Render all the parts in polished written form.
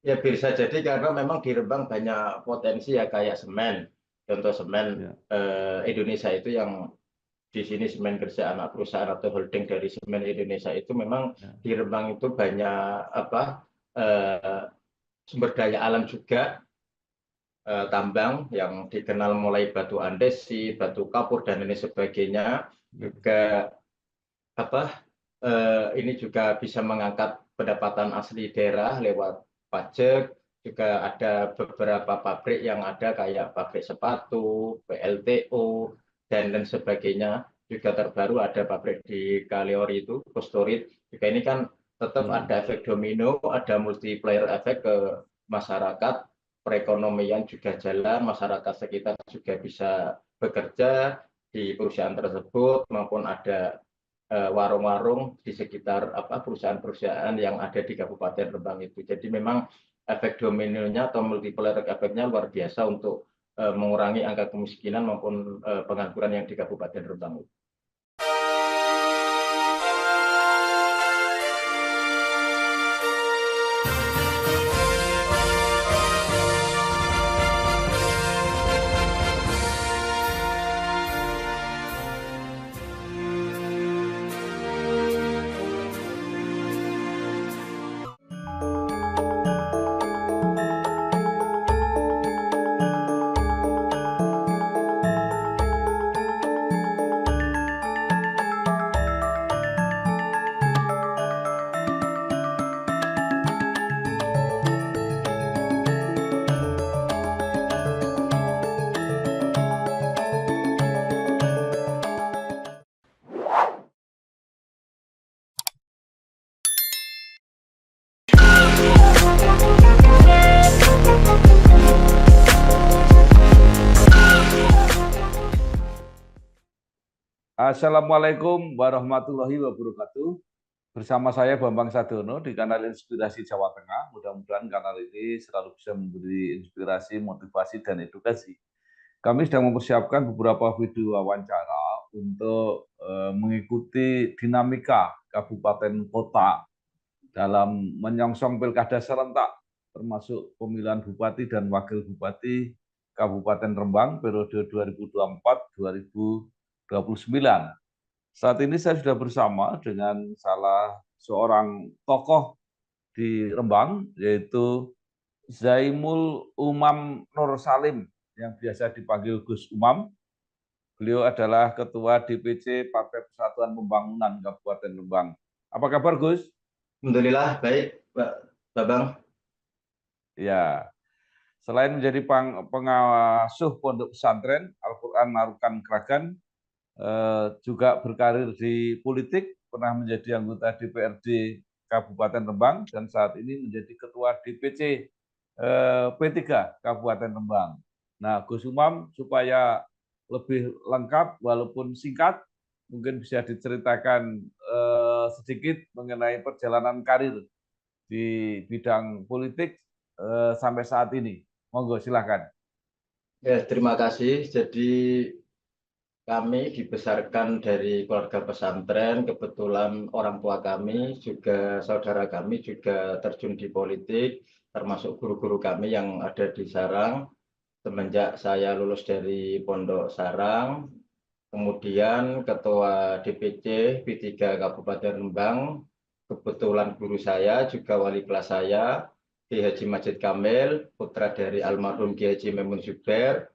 Ya bisa jadi karena memang di Rembang banyak potensi ya kayak semen. Contoh semen Ya, Indonesia itu yang di sini semen kerja anak perusahaan atau holding dari semen Indonesia itu memang ya, di Rembang itu banyak apa eh, sumber daya alam juga tambang yang dikenal mulai batu andesi, batu kapur dan lain sebagainya ya. juga apa ini juga bisa mengangkat pendapatan asli daerah lewat pajak. Juga ada beberapa pabrik yang ada kayak pabrik sepatu, PLTU, dan lain sebagainya. Juga terbaru ada pabrik di Kaliori itu, Postorit. Juga ini kan tetap Hmm. ada efek domino, ada multiplier efek ke masyarakat, perekonomian juga jalan, masyarakat sekitar juga bisa bekerja di perusahaan tersebut, maupun ada warung-warung di sekitar perusahaan-perusahaan yang ada di Kabupaten Rembang itu. Jadi memang efek dominonya atau multiplier efeknya luar biasa untuk mengurangi angka kemiskinan maupun pengangguran yang di Kabupaten Rembang. Assalamualaikum warahmatullahi wabarakatuh. Bersama saya Bambang Sadono di kanal Inspirasi Jawa Tengah. Mudah-mudahan kanal ini selalu bisa memberi inspirasi, motivasi, dan edukasi. Kami sedang mempersiapkan beberapa video wawancara untuk mengikuti dinamika kabupaten kota dalam menyongsong pilkada serentak, termasuk pemilihan bupati dan wakil bupati Kabupaten Rembang periode 2024-2029. Saat ini saya sudah bersama dengan salah seorang tokoh di Rembang, yaitu Zaimul Umam Nur Salim, yang biasa dipanggil Gus Umam. Beliau adalah Ketua DPC Partai Persatuan Pembangunan Kabupaten Rembang. Apa kabar, Gus? Alhamdulillah baik, Pak Babang. Ya, selain menjadi pengasuh pondok pesantren Al-Quran Narukan Kragan, juga berkarir di politik, pernah menjadi anggota DPRD Kabupaten Rembang, dan saat ini menjadi Ketua DPC P3 Kabupaten Rembang. Nah, Gus Umam, supaya lebih lengkap walaupun singkat, mungkin bisa diceritakan sedikit mengenai perjalanan karir di bidang politik sampai saat ini. Monggo, silakan. Ya, terima kasih. Jadi kami dibesarkan dari keluarga pesantren. Kebetulan orang tua kami juga saudara kami juga terjun di politik, termasuk guru-guru kami yang ada di Sarang. Semenjak saya lulus dari Pondok Sarang, kemudian Ketua DPC P3 Kabupaten Rembang, kebetulan guru saya juga wali kelas saya, Ki Haji Majid Kamil, putra dari almarhum Ki Haji Memun Zubair.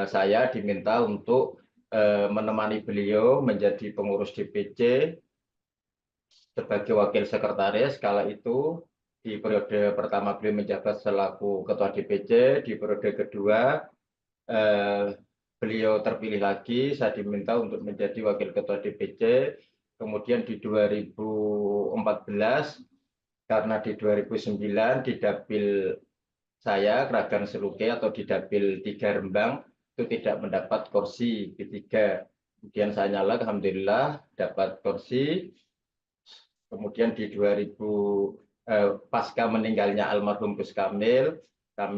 Saya diminta untuk menemani beliau menjadi pengurus DPC sebagai wakil sekretaris. Kala itu di periode pertama beliau menjabat selaku ketua DPC, di periode kedua eh, beliau terpilih lagi, saya diminta untuk menjadi wakil ketua DPC. Kemudian di 2014, karena di 2009 di dapil saya Kragan Seluke atau di dapil 3 Rembang itu tidak mendapat kursi P3. Kemudian saya nyala, alhamdulillah dapat kursi. Kemudian di 2000 pasca meninggalnya almarhum Gus Kamil, Ya.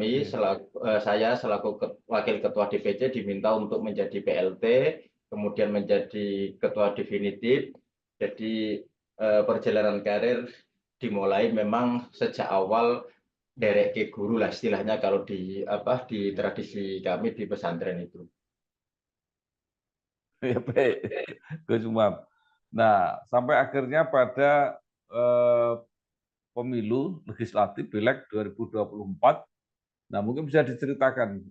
saya selaku wakil ketua DPC diminta untuk menjadi PLT, kemudian menjadi ketua definitif. Jadi perjalanan karir dimulai memang sejak awal derek ke guru lah istilahnya kalau di di tradisi kami di pesantren itu. Ya, baik, Gus Umam. Nah, sampai akhirnya pada pemilu legislatif Pileg 2024. Nah, mungkin bisa diceritakan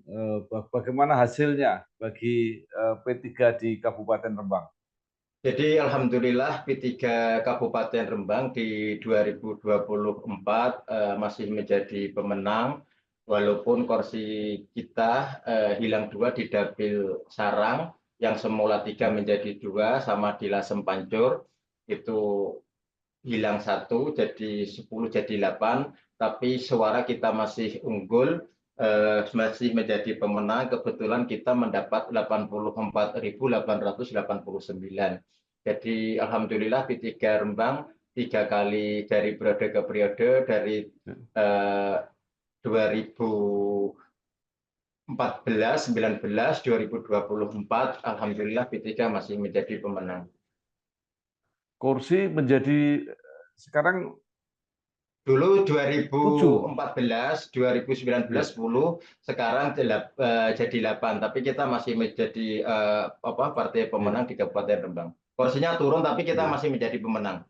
bagaimana hasilnya bagi P3 di Kabupaten Rembang. Jadi alhamdulillah P3 Kabupaten Rembang di 2024 masih menjadi pemenang walaupun kursi kita hilang 2 di Dapil Sarang yang semula 3 menjadi 2 sama di Lasem Pancur itu hilang 1 jadi 10 jadi 8 tapi suara kita masih unggul masih menjadi pemenang kebetulan kita mendapat 84.889. Jadi alhamdulillah P3 Rembang 3 kali dari periode ke periode dari 2014, 19, 2024 alhamdulillah P3 masih menjadi pemenang. Kursi menjadi sekarang Dulu 2014, 2019, 10, sekarang jadi 8. Tapi kita masih menjadi partai pemenang di Kabupaten Rembang. Kursinya turun, tapi kita masih menjadi pemenang.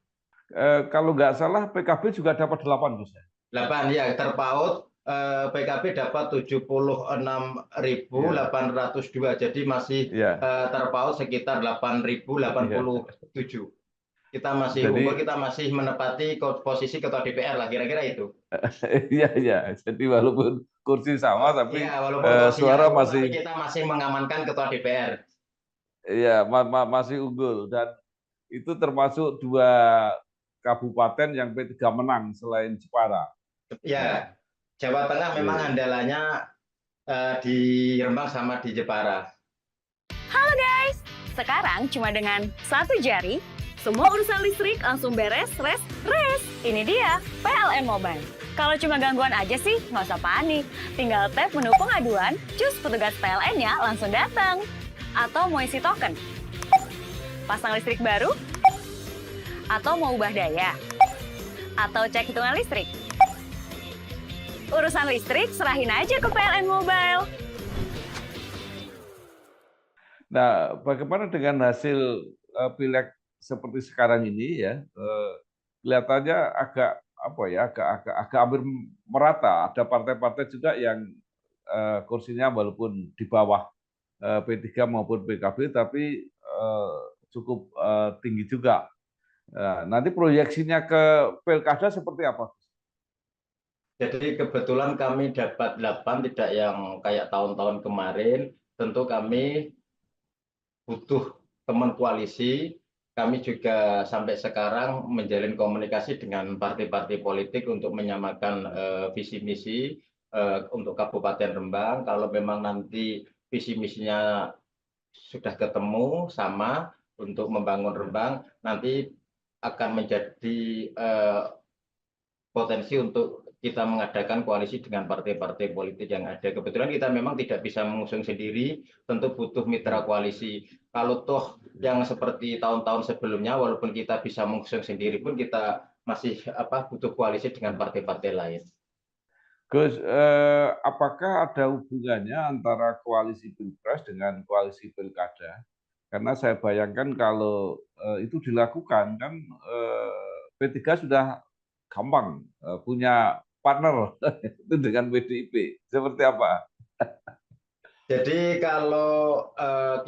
Kalau nggak salah PKB juga dapat 8, Gus. 8 ya, terpaut PKB dapat 76.802. Jadi masih terpaut sekitar 8.087. Kita masih unggul, kita masih menepati posisi ketua DPR lah, kira-kira itu. Iya, iya. Jadi walaupun kursi sama, tapi suara masih. Tapi kita masih mengamankan ketua DPR. Iya, masih unggul dan itu termasuk 2 kabupaten yang P3 menang selain Jepara. Ya, Jawa Tengah memang andalanya di Rembang sama di Jepara. Halo guys, sekarang cuma dengan 1 jari semua urusan listrik langsung beres, res. Ini dia, PLN Mobile. Kalau cuma gangguan aja sih, nggak usah panik. Tinggal tap menu pengaduan, cus petugas PLN-nya langsung datang. Atau mau isi token, pasang listrik baru, atau mau ubah daya, atau cek hitungan listrik. Urusan listrik serahin aja ke PLN Mobile. Nah, bagaimana dengan hasil Pileg seperti sekarang ini ya, kelihatannya agak hampir merata. Ada partai-partai juga yang kursinya walaupun di bawah P3 maupun PKB, tapi cukup tinggi juga. Nanti proyeksinya ke Pilkada seperti apa? Jadi kebetulan kami dapat 8, tidak yang kayak tahun-tahun kemarin. Tentu kami butuh teman koalisi. Kami juga sampai sekarang menjalin komunikasi dengan partai-partai politik untuk menyamakan visi misi untuk Kabupaten Rembang. Kalau memang nanti visi misinya sudah ketemu sama untuk membangun Rembang, nanti akan menjadi potensi untuk kita mengadakan koalisi dengan partai-partai politik yang ada. Kebetulan kita memang tidak bisa mengusung sendiri, tentu butuh mitra koalisi. Kalau toh yang seperti tahun-tahun sebelumnya, walaupun kita bisa mengusung sendiri pun kita masih butuh koalisi dengan partai-partai lain. Gus, apakah ada hubungannya antara koalisi Pilpres dengan koalisi Pilkada? Karena saya bayangkan kalau itu dilakukan kan P3 sudah gampang punya partner itu dengan PDIP. Seperti apa? Jadi kalau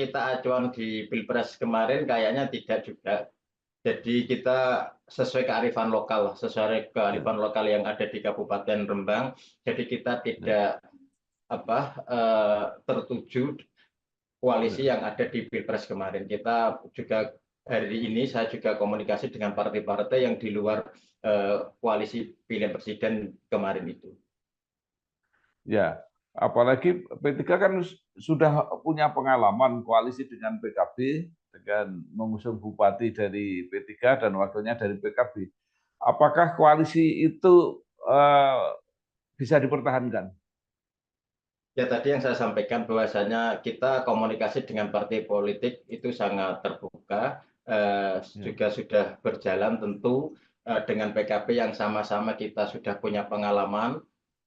kita acuan di Pilpres kemarin kayaknya tidak juga. Jadi kita sesuai kearifan lokal yang ada di Kabupaten Rembang. Jadi kita tidak tertuju koalisi yang ada di Pilpres kemarin. Kita juga hari ini saya juga komunikasi dengan partai-partai yang di luar koalisi pilihan presiden kemarin itu. Ya, apalagi P3 kan sudah punya pengalaman koalisi dengan PKB, dengan mengusung bupati dari P3 dan wakilnya dari PKB. Apakah koalisi itu bisa dipertahankan? Ya tadi yang saya sampaikan bahwasanya kita komunikasi dengan partai politik itu sangat terbuka, juga sudah berjalan tentu dengan PKB yang sama-sama kita sudah punya pengalaman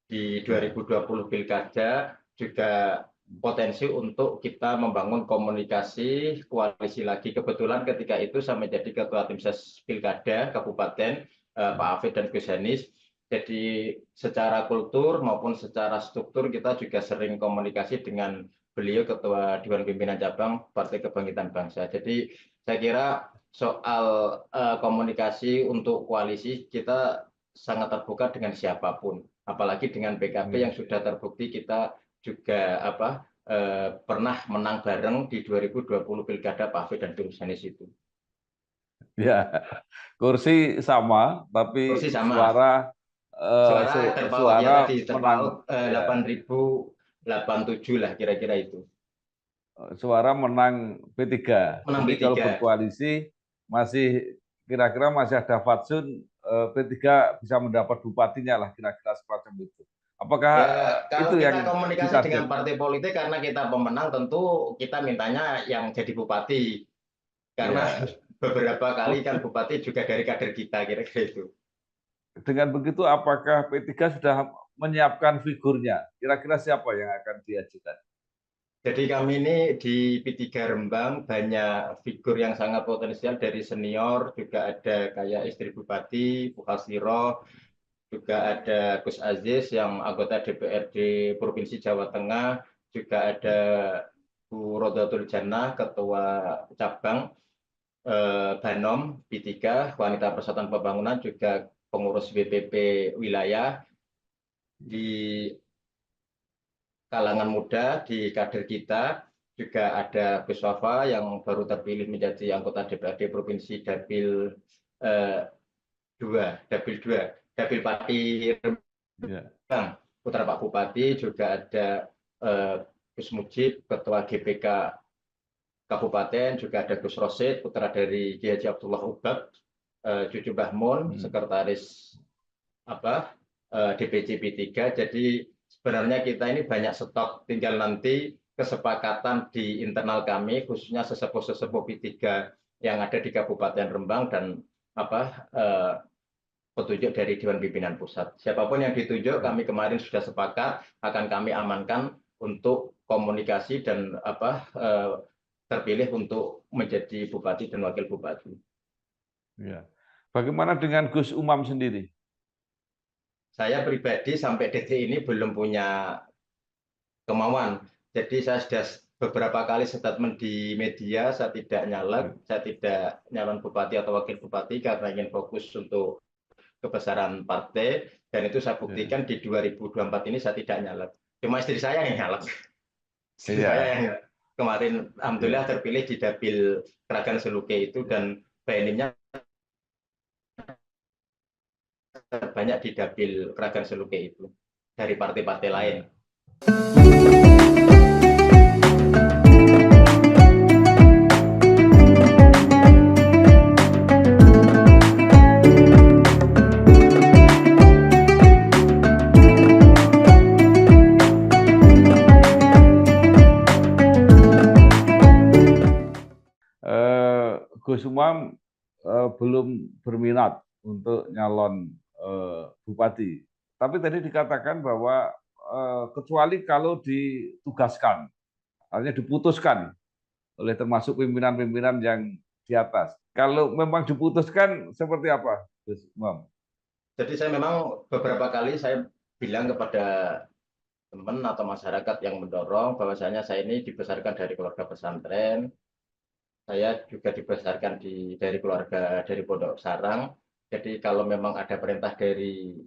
di 2020 Pilkada juga potensi untuk kita membangun komunikasi koalisi lagi. Kebetulan ketika itu saya menjadi Ketua Tim Ses Pilkada Kabupaten, Pak Afid dan Gus Hanis. Jadi secara kultur maupun secara struktur kita juga sering komunikasi dengan beliau Ketua Dewan Pimpinan Cabang Partai Kebangkitan Bangsa. Jadi saya kira soal komunikasi untuk koalisi kita sangat terbuka dengan siapapun, apalagi dengan PKB yang sudah terbukti kita juga pernah menang bareng di 2020 Pilkada Pak Afid dan Gus Hanis itu. Ya, kursi sama, tapi Kursi sama. suara di terpaut 8.087 lah kira-kira itu. Suara menang P3. Menang Jadi P3. kalau berkoalisi masih kira-kira masih ada fatsun P3 bisa mendapat bupatinya lah kira-kira semacam itu. Apakah kalau itu kita yang komunikasi dengan partai politik karena kita pemenang, tentu kita mintanya yang jadi bupati. Karena beberapa kali kan bupati juga dari kader kita, kira-kira itu. Dengan begitu apakah P3 sudah menyiapkan figurnya? Kira-kira siapa yang akan diajukan? Jadi kami ini di P3 Rembang banyak figur yang sangat potensial dari senior, juga ada kayak istri bupati, Bu Hasiro, juga ada Gus Aziz yang anggota DPRD Provinsi Jawa Tengah, juga ada Bu Rodatul Jannah, Ketua Cabang Banom P3, Wanita Persatuan Pembangunan, juga pengurus BPP wilayah. Di kalangan muda, di kader kita, juga ada Gus Wafa yang baru terpilih menjadi anggota DPRD Provinsi Dapil 2, Dapil Pati Rembang, putra Pak Bupati, juga ada Gus Mujib, Ketua GPK Kabupaten, juga ada Gus Rosid, putra dari Kiai Haji Abdullah Ubad, cucu Mbah Mun, sekretaris DPC P3. Jadi sebenarnya kita ini banyak stok, tinggal nanti kesepakatan di internal kami, khususnya sesepuh-sesepuh P3 yang ada di Kabupaten Rembang dan petunjuk dari Dewan Pimpinan Pusat. Siapapun yang ditunjuk, kami kemarin sudah sepakat akan kami amankan untuk komunikasi dan terpilih untuk menjadi bupati dan wakil bupati. Ya. Bagaimana dengan Gus Umam sendiri? Saya pribadi sampai detik ini belum punya kemauan. Jadi saya sudah beberapa kali statement di media, saya tidak nyalek, saya tidak nyalon bupati atau wakil bupati karena ingin fokus untuk kebesaran partai, dan itu saya buktikan di 2024 ini saya tidak nyalek. Cuma istri saya yang nyalek. Istri saya yang kemarin alhamdulillah terpilih di Dapil Kragan Seluke itu, dan BNI-nya terbanyak di Dapil Kragan Seluke itu dari partai-partai lain. Gus Umam belum berminat untuk nyalon bupati. Tapi tadi dikatakan bahwa kecuali kalau ditugaskan, artinya diputuskan oleh termasuk pimpinan-pimpinan yang di atas. Kalau memang diputuskan seperti apa, Gus Umam? Jadi saya memang beberapa kali saya bilang kepada teman atau masyarakat yang mendorong bahwasanya saya ini dibesarkan dari keluarga pesantren. Saya juga dibesarkan dari keluarga dari Pondok Sarang. Jadi kalau memang ada perintah dari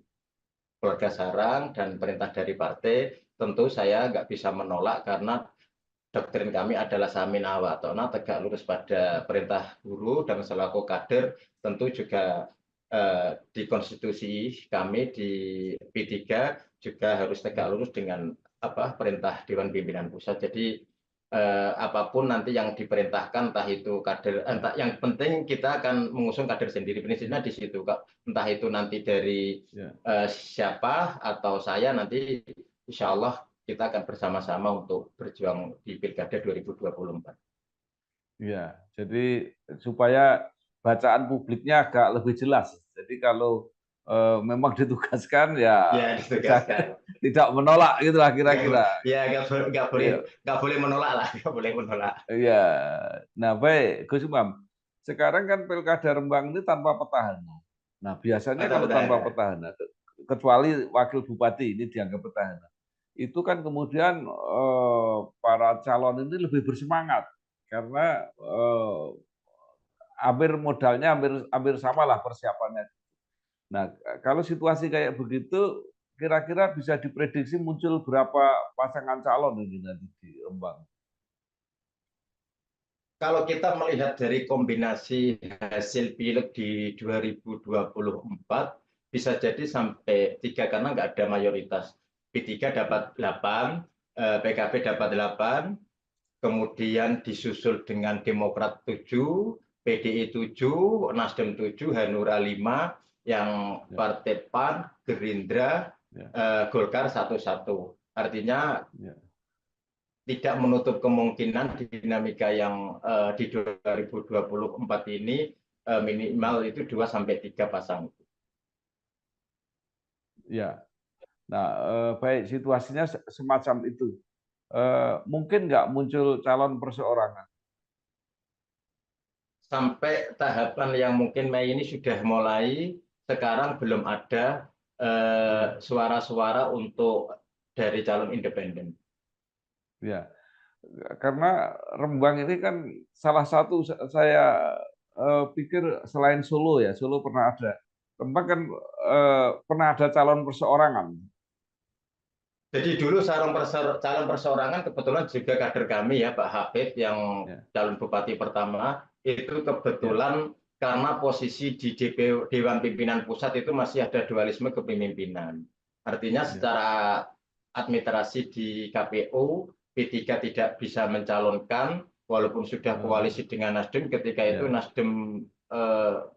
keluarga Sarang dan perintah dari partai, tentu saya nggak bisa menolak karena doktrin kami adalah samin wa ta'na, tegak lurus pada perintah guru, dan selaku kader tentu juga di konstitusi kami di P3 juga harus tegak lurus dengan perintah Dewan Pimpinan Pusat. Jadi apapun nanti yang diperintahkan, entah itu kader, yang penting kita akan mengusung kader sendiri. Prinsipnya di situ, entah itu nanti dari siapa atau saya, nanti insya Allah kita akan bersama-sama untuk berjuang di Pilkada 2024. Ya, jadi supaya bacaan publiknya agak lebih jelas. Jadi kalau memang ditugaskan ya ditugaskan. tidak menolak gitulah kira-kira. Ya, Iya. nggak boleh menolak lah, nggak boleh menolak. Iya. Nah, baik, Gus Umam. Sekarang kan Pilkada Rembang ini tanpa petahana. Nah, biasanya Atau kalau tanpa petahana. petahana, kecuali wakil bupati ini dianggap petahana, itu kan kemudian para calon ini lebih bersemangat karena hampir modalnya hampir sama lah persiapannya. Nah, kalau situasi kayak begitu, kira-kira bisa diprediksi muncul berapa pasangan calon ini nanti di Rembang? Kalau kita melihat dari kombinasi hasil pileg di 2024, bisa jadi sampai 3 karena nggak ada mayoritas. P3 dapat 8, PKB dapat 8, kemudian disusul dengan Demokrat 7, PDI 7, Nasdem 7, Hanura 5, yang Partai PAN, Gerindra, Golkar 1-1. Artinya tidak menutup kemungkinan dinamika yang di 2024 ini minimal itu 2-3 pasang. Ya, nah baik situasinya semacam itu. Mungkin nggak muncul calon perseorangan? Sampai tahapan yang mungkin Mei ini sudah mulai, sekarang belum ada suara-suara untuk dari calon independen. Ya, karena Rembang ini kan salah satu saya pikir selain Solo ya, Solo pernah ada. Rembang kan pernah ada calon perseorangan. Jadi dulu calon perseorangan kebetulan juga kader kami ya Pak Hafid yang calon bupati pertama itu kebetulan karena posisi di Dewan Pimpinan Pusat itu masih ada dualisme kepemimpinan. Artinya secara administrasi di KPU P3 tidak bisa mencalonkan walaupun sudah koalisi dengan Nasdem, ketika itu Nasdem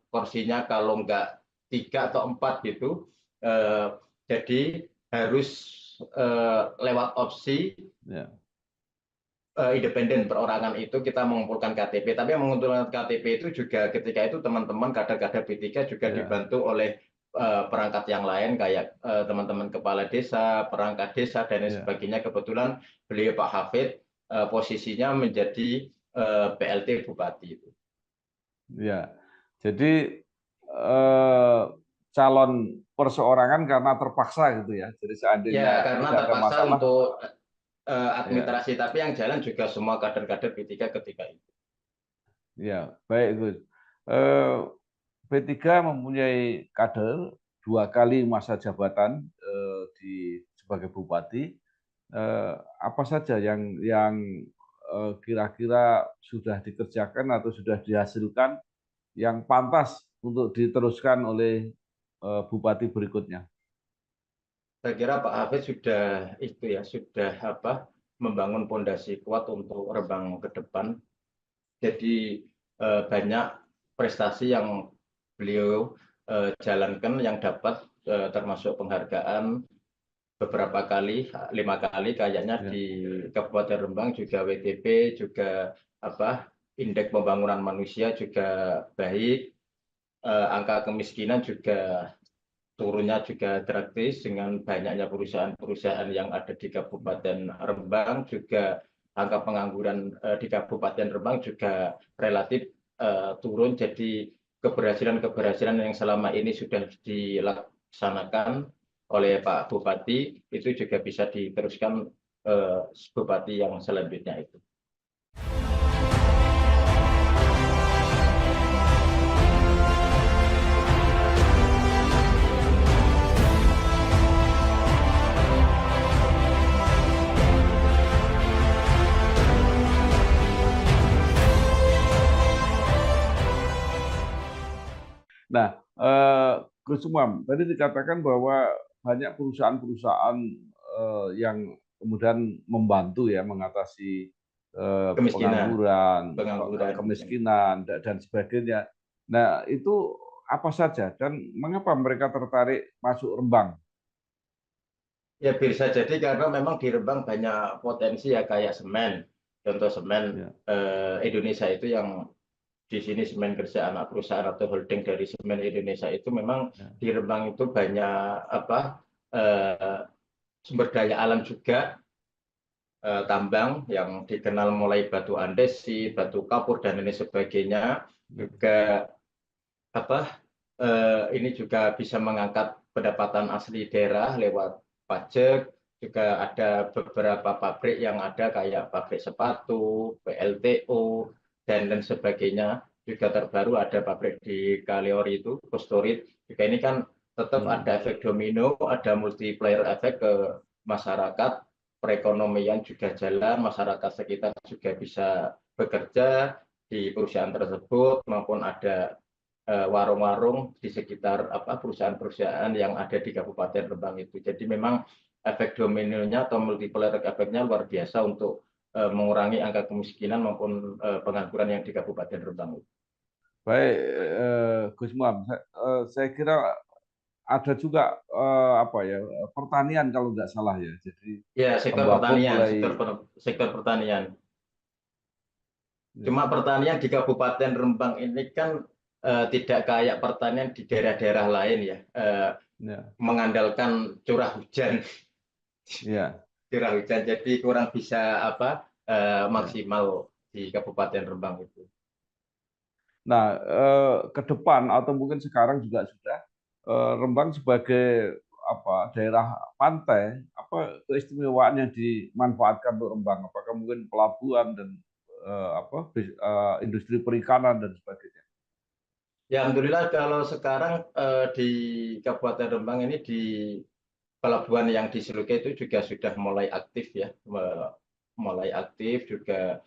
kursinya kalau enggak 3 atau 4 gitu, jadi harus lewat opsi independen perorangan itu kita mengumpulkan KTP. Tapi yang mengumpulkan KTP itu juga ketika itu teman-teman kader-kader P3 juga dibantu oleh perangkat yang lain kayak teman-teman kepala desa, perangkat desa dan lain sebagainya. Kebetulan beliau Pak Hafid posisinya menjadi PLT Bupati itu. Ya, jadi calon perseorangan karena terpaksa gitu ya. Jadi seandainya ya, karena tidak ada terpaksa masalah untuk administrasi, tapi yang jalan juga semua kader-kader P3 ketika itu. Ya, baik Gus. P3 mempunyai kader 2 kali masa jabatan sebagai bupati. Apa saja yang kira-kira sudah dikerjakan atau sudah dihasilkan yang pantas untuk diteruskan oleh bupati berikutnya? Saya kira Pak Hafid sudah membangun fondasi kuat untuk Rembang ke depan. Jadi banyak prestasi yang beliau jalankan yang dapat termasuk penghargaan beberapa kali, 5 kali kayaknya di Kabupaten Rembang, juga WTP, juga indeks pembangunan manusia juga baik, angka kemiskinan juga turunnya juga drastis dengan banyaknya perusahaan-perusahaan yang ada di Kabupaten Rembang, juga angka pengangguran di Kabupaten Rembang juga relatif turun. Jadi keberhasilan yang selama ini sudah dilaksanakan oleh Pak Bupati itu juga bisa diteruskan Bupati yang selanjutnya itu. Nah, Gus Umam, tadi dikatakan bahwa banyak perusahaan-perusahaan yang kemudian membantu ya mengatasi pengangguran, kemiskinan dan sebagainya. Nah, itu apa saja dan mengapa mereka tertarik masuk Rembang? Ya bisa jadi karena memang di Rembang banyak potensi ya, kayak semen. Contoh semen Indonesia itu yang di sini Semen Kerja anak perusahaan atau holding dari Semen Indonesia itu memang di Rembang itu banyak sumber daya alam juga, tambang yang dikenal mulai batu andesit, batu kapur dan lain sebagainya, juga ini juga bisa mengangkat pendapatan asli daerah lewat pajak. Juga ada beberapa pabrik yang ada kayak pabrik sepatu, PLTU, dan lain sebagainya. Juga terbaru ada pabrik di Kaliori itu, Kostorit. Juga ini kan tetap ada efek domino, ada multiplier efek ke masyarakat, perekonomian juga jalan, masyarakat sekitar juga bisa bekerja di perusahaan tersebut, maupun ada warung-warung di sekitar perusahaan-perusahaan yang ada di Kabupaten Rembang itu. Jadi memang efek dominonya atau multiplier efeknya luar biasa untuk mengurangi angka kemiskinan maupun pengangguran yang di Kabupaten Rembang. Baik, Gus Muam, saya kira ada juga pertanian kalau nggak salah ya. Jadi ya, sektor tembakau pertanian, mulai sektor pertanian. Cuma pertanian di Kabupaten Rembang ini kan tidak kayak pertanian di daerah-daerah lain ya, mengandalkan curah hujan. Curah hujan, jadi kurang bisa maksimal di Kabupaten Rembang itu. Nah, ke depan atau mungkin sekarang juga sudah Rembang sebagai daerah pantai, apa keistimewaan yang dimanfaatkan untuk Rembang? Apakah mungkin pelabuhan dan industri perikanan dan sebagainya? Ya, alhamdulillah kalau sekarang di Kabupaten Rembang ini di pelabuhan yang di Siluke itu juga sudah mulai aktif ya, mulai aktif juga.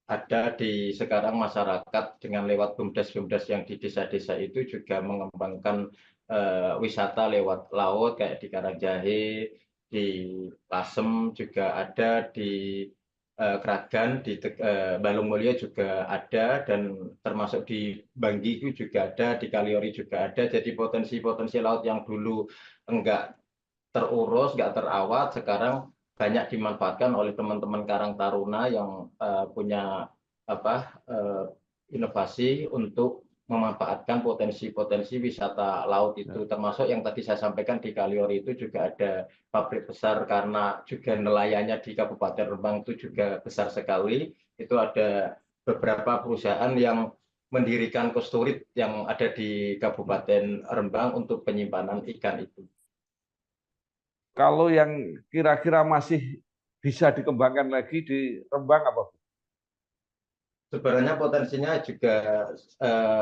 Ada di sekarang masyarakat dengan lewat BUMDes-BUMDes yang di desa-desa itu juga mengembangkan wisata lewat laut kayak di Karangjahe, di Lasem juga ada, di Kragan, di Balungmulyo juga ada, dan termasuk di Banggi juga ada, di Kaliori juga ada. Jadi potensi-potensi laut yang dulu enggak terurus, enggak terawat, sekarang banyak dimanfaatkan oleh teman-teman Karang Taruna yang punya inovasi untuk memanfaatkan potensi-potensi wisata laut itu, termasuk yang tadi saya sampaikan di Kaliori itu juga ada pabrik besar, karena juga nelayannya di Kabupaten Rembang itu juga besar sekali. Itu ada beberapa perusahaan yang mendirikan kosturit yang ada di Kabupaten Rembang untuk penyimpanan ikan itu. Kalau yang kira-kira masih bisa dikembangkan lagi di Rembang apa? Sebenarnya potensinya juga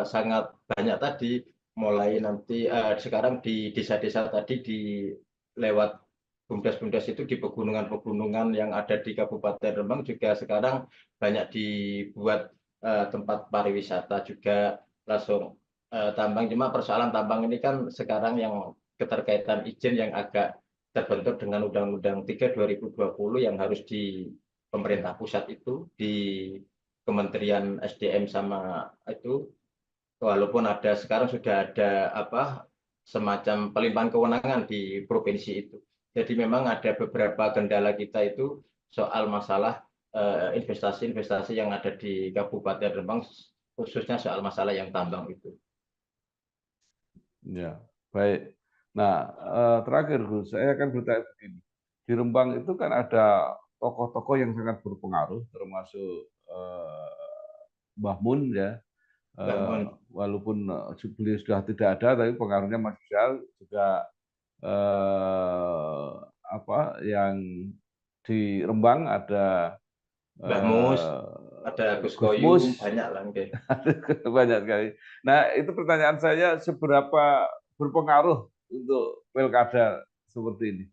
sangat banyak tadi, mulai nanti sekarang di desa-desa tadi, di lewat BUMDes-BUMDes itu di pegunungan-pegunungan yang ada di Kabupaten Rembang juga sekarang banyak dibuat tempat pariwisata juga langsung tambang. Cuma persoalan tambang ini kan sekarang yang keterkaitan izin yang agak terbentur dengan Undang-Undang 3 2020 yang harus di pemerintah pusat itu, di Kementerian SDM sama itu, walaupun ada sekarang sudah ada semacam pelimpahan kewenangan di provinsi itu. Jadi memang ada beberapa kendala kita itu soal masalah investasi-investasi yang ada di Kabupaten Rembang, khususnya soal masalah yang tambang itu. Ya, baik. Nah, terakhir Gus, saya akan bertanya begini. Di Rembang itu kan ada tokoh-tokoh yang sangat berpengaruh, termasuk Mbah Mun ya. Walaupun beliau sudah tidak ada, tapi pengaruhnya masih besar. Juga yang di Rembang ada Mbah Mus, ada Gus Koyum, banyak lah. Banyak sekali. Nah, itu pertanyaan saya, seberapa berpengaruh untuk pilkada seperti ini?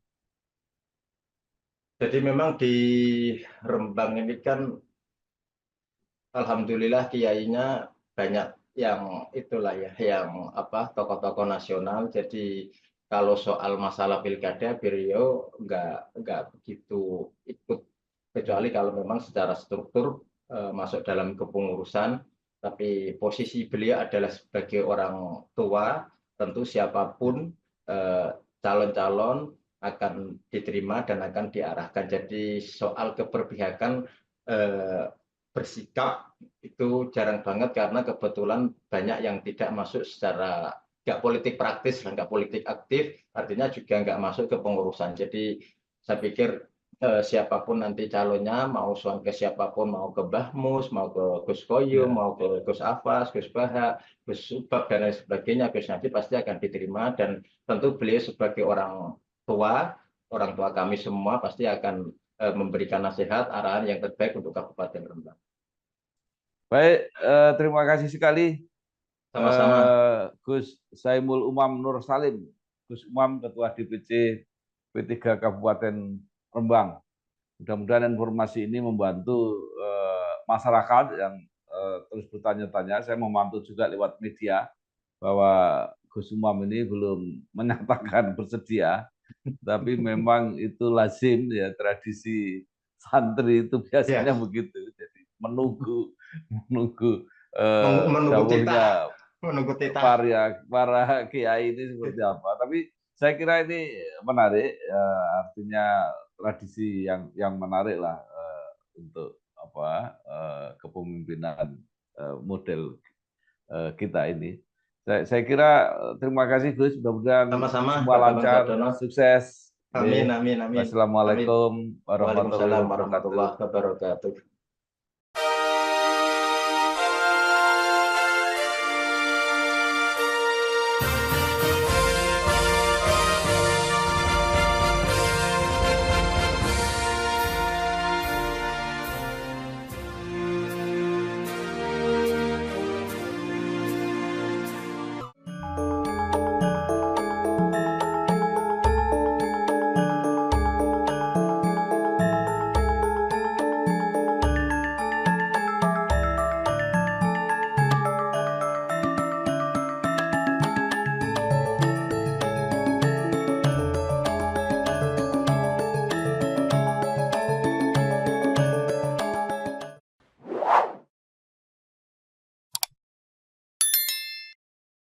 Jadi memang di Rembang ini kan alhamdulillah kiainya banyak yang itulah ya, yang tokoh-tokoh nasional. Jadi kalau soal masalah pilkada beliau nggak begitu ikut, kecuali kalau memang secara struktur masuk dalam kepengurusan. Tapi posisi beliau adalah sebagai orang tua, tentu siapapun calon-calon akan diterima dan akan diarahkan. Jadi soal keberpihakan bersikap itu jarang banget, karena kebetulan banyak yang tidak masuk secara nggak politik praktis dan nggak politik aktif, artinya juga nggak masuk ke pengurusan. Jadi saya pikir siapapun nanti calonnya, mau soal ke siapapun, mau ke Mbah Mus, mau ke Gus Koyum, mau ke Gus Afas, Gus Baha, Gus Subak, dan lain sebagainya, Gus Nadi pasti akan diterima, dan tentu beliau sebagai orang tua kami semua pasti akan memberikan nasihat, arahan yang terbaik untuk Kabupaten Rembang. Baik, terima kasih sekali. Sama-sama. Gus Saimul Umam Nur Salim, Gus Umam, Ketua DPC P3 Kabupaten Rembang. Mudah-mudahan informasi ini membantu masyarakat yang terus bertanya-tanya. Saya membantu juga lewat media bahwa Gus Umam ini belum menyatakan bersedia, tapi memang itu lazim ya, tradisi santri itu biasanya begitu. Jadi menunggu dawuhnya para kiai ini seperti apa. Tapi saya kira ini menarik, artinya tradisi yang menarik lah untuk kepemimpinan model kita ini. Saya kira terima kasih Gus, mudah-mudahan semua lancar, sukses. Amin, amin, amin. Wassalamualaikum warahmatullahi wabarakatuh.